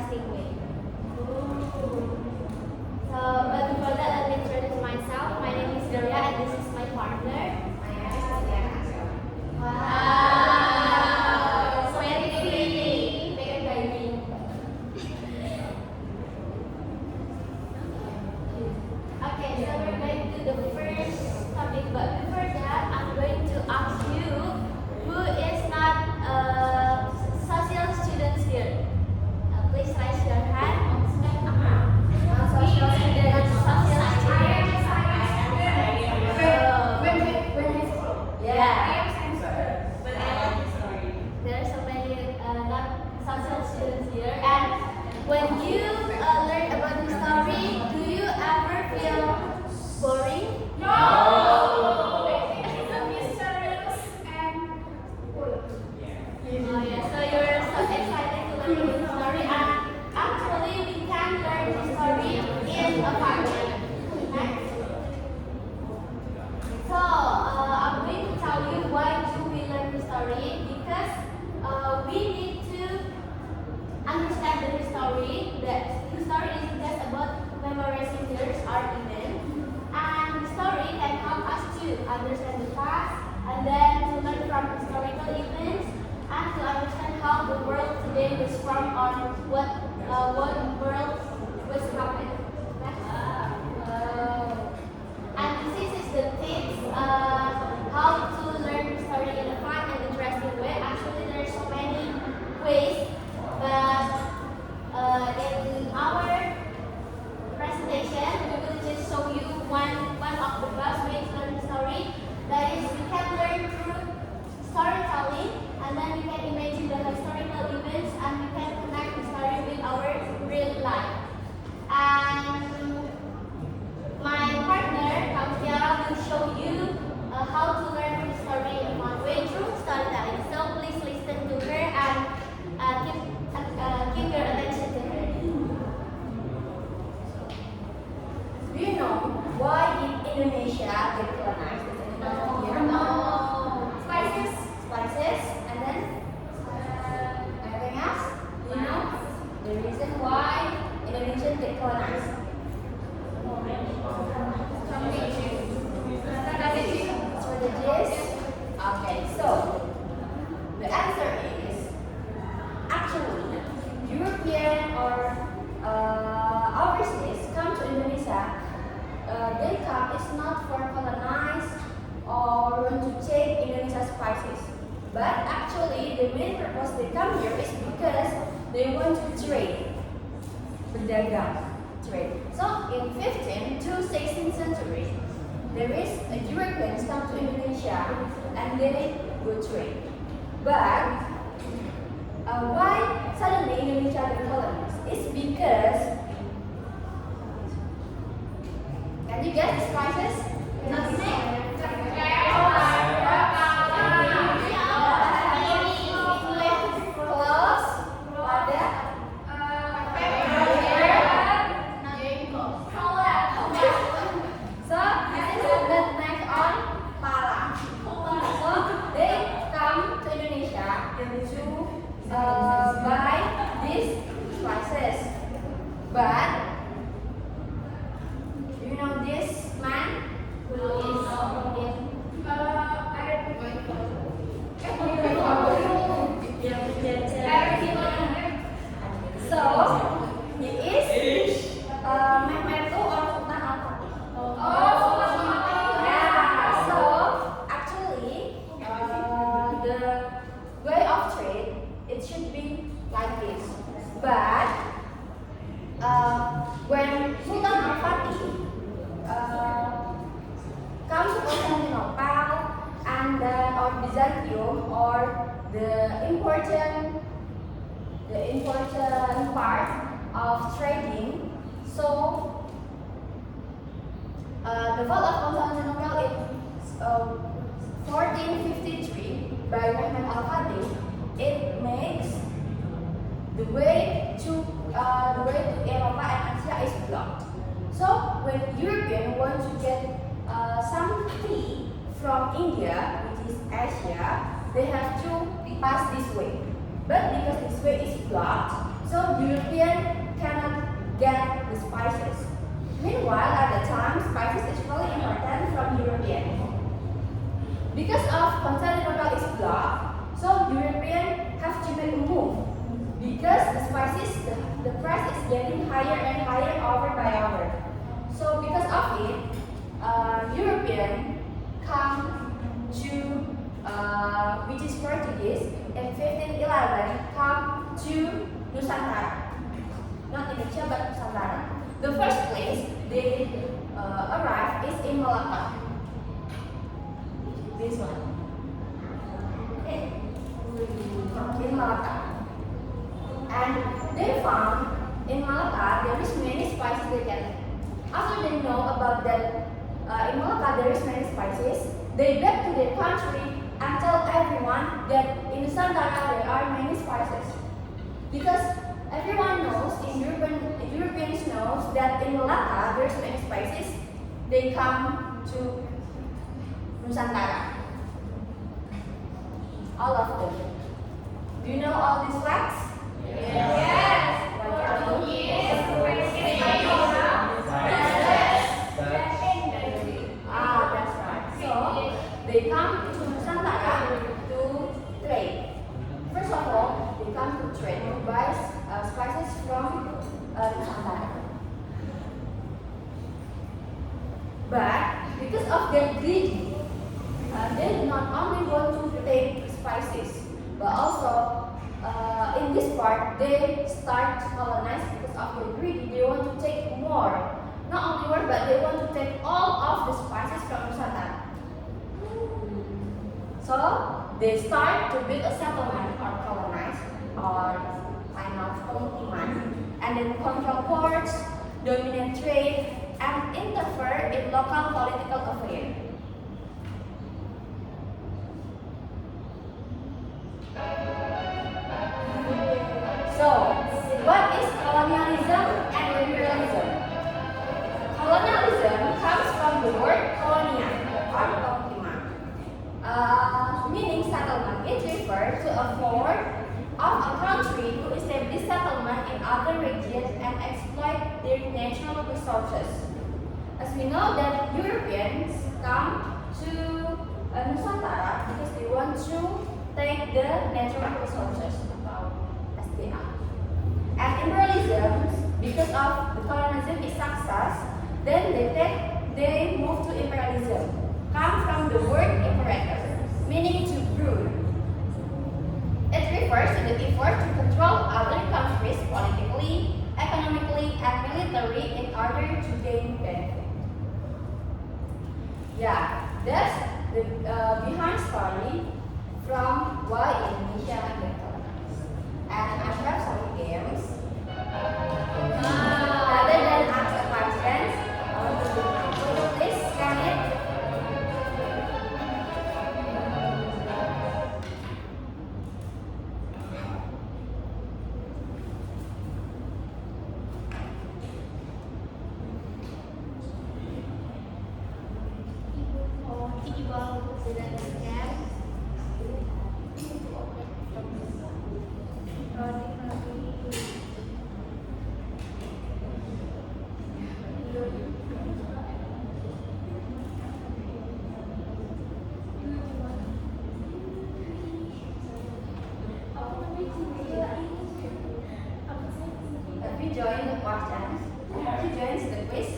interesting way. So, but before that, let me introduce myself. My name is Delia, and this is my partner. My name is Tiara. Wow, so very pretty. Bigger baby. Okay, so we're going to the first topic, but before that, I'm going to ask you who is not a social student here. Please raise your hand. Social student, social student. Yeah. There are so many not social students here, and when you learn about the story, do you ever feel boring? No. Oh yeah, so you're so excited to learn about the story, and actually we can learn the story in a fun way. Next. So I'm going to tell you why do we learn the story, because we need to understand the story. That the story isn't just about memorizing years or events, and the story can help us to understand the past, and then to learn from historical events, and to understand how the world today was formed or what world was happening. And this is the tips how to learn the story in a fun and interesting way. Actually, there are so many ways, but in our presentation, we will just show you one of the best ways to learn the story. That is, we can learn through storytelling, and then we can imagine the historical events, and we can connect the story with our real life. And my partner, Tiara, will show you how to learn the story in one way through storytelling. So please listen to her and keep your attention to her. Do you know why did Indonesia get colonized? No. Spices, and then anything else? Do you know the reason why Indonesia get colonized? Strategies. Okay, so the answer is actually European or overseas come to Indonesia. They come is not for colonize or want to take Indonesia's spices, but actually the main purpose they come here is because they want to trade, berdagang, trade. So in 15th to 16th century, there is a Europeans come to Indonesia and they go trade. But why suddenly Indonesia get colonized? It's because, can you guess the spices? Cloves, lada, so this is nutmeg on pala. So they come to Indonesia to buy these spices. But you know this man who is so he is Mehmet or Sultan Al-Fatih. Yeah, so actually the way of trade it should be like this. But when Sultan Al-Fatih comes to Constantinople and then or Byzantium or the important part of trading, so the fall of Constantinople in 1453 by Mehmet Al-Fatih, it makes the way to Europa and Asia is blocked. So when Europeans want to get some tea from India, which is Asia, they have to pass this way. But because this way is blocked, so European cannot get the spices. Meanwhile, at the time, spices is really important from European. Because of Constantinople is blocked, so European have to make a move. Because the spices, the price is getting higher and higher hour by hour. So because of it, European come to, which is Portuguese, in 1511 come to Nusantara. Not Indonesia, but Nusantara. The first place they arrived is in Malacca. This one. In Malacca. And they found in Malacca there is many spices they can. After they know about that in Malacca there is many spices, they back to their country and tell everyone that in Nusantara there are many spices. Because everyone knows, Europeans knows that in Malacca there is many spices, they come to Nusantara. All of them. Do you know all these facts? Yes. That's right. So they come to Nusantara to trade. First of all, they come to trade to buy spices from Nusantara. But because of their greed, they not only want to take spices, but also in this part they start to colonize because of their greed. They want to take more. Not only more, but they want to take all of the spices from Nusantara. So they start to build a settlement or colonize or kind of pemukiman, and then control ports, dominate trade, and interfere in local political affairs. So, what is colonialism and imperialism? Colonialism comes from the word colonia or pemukiman, meaning settlement. It refers to a form of a country to establish settlement in other regions and exploit their natural resources. As we know that Europeans come to Nusantara because they want to take the natural resources atau SDA. And imperialism, because of the colonialism is success, then they move to imperialism. Come from the word imperator, meaning to rule. It refers to the effort to control other countries politically, economically, and militarily in order to gain benefit. Yeah, that's the behind story from why Indonesia get colonized. And I have some games. Rather than ask questions, will you please scan it? Have you joined the questions? Have you joined the quiz?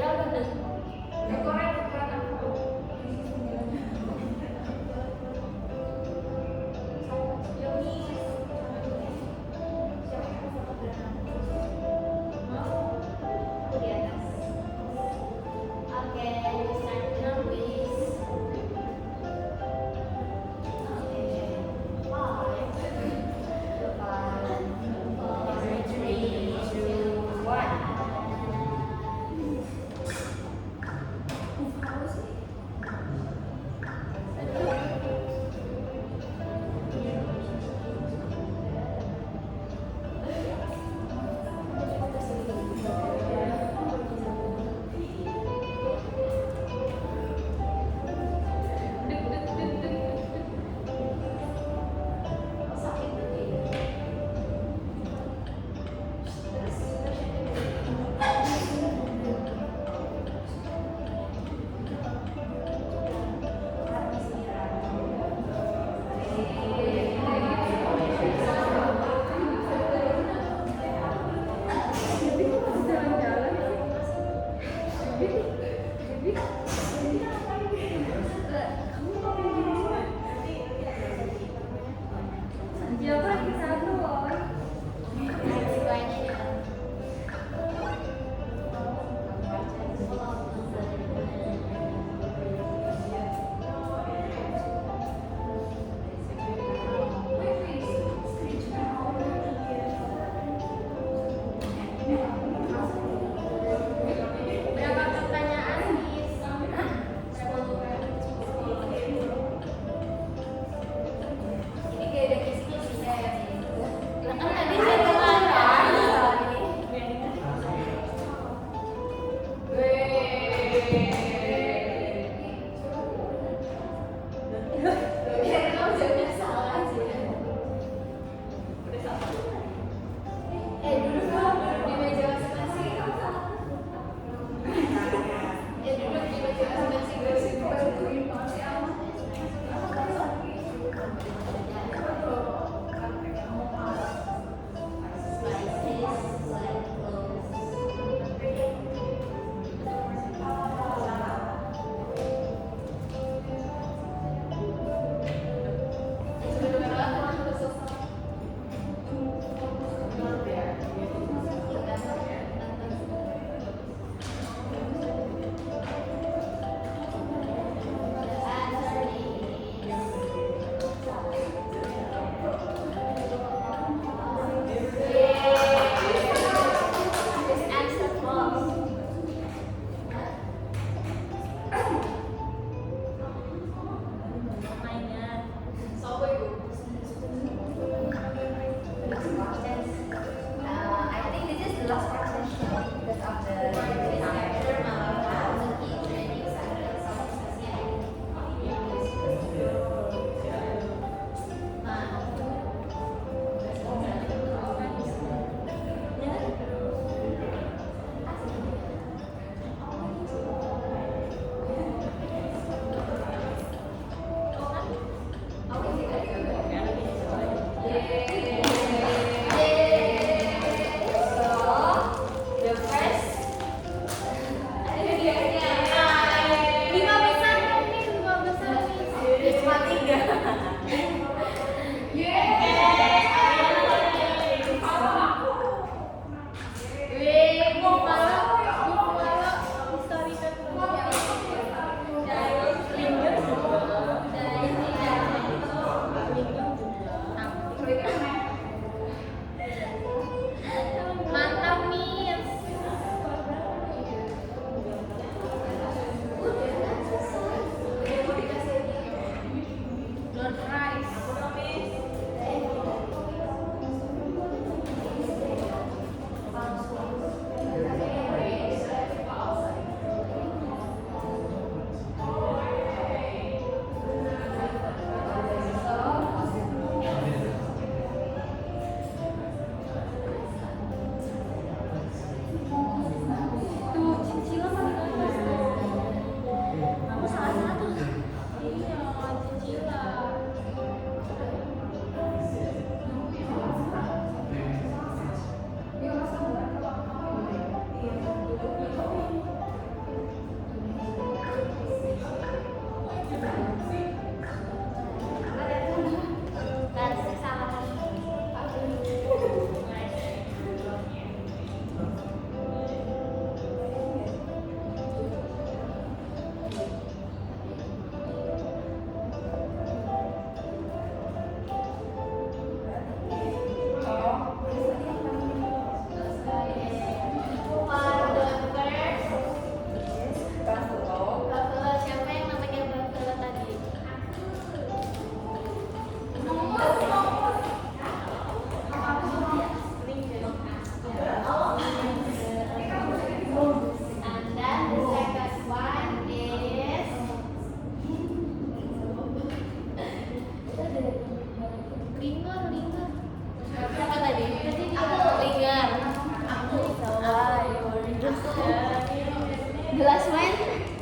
Ira udah dekorasi dekoran apa? Okay, we start now with five, four, three, two, one.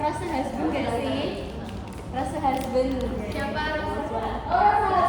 rasa husband gak sih? Rasa husband. Siapa? Oh, rasa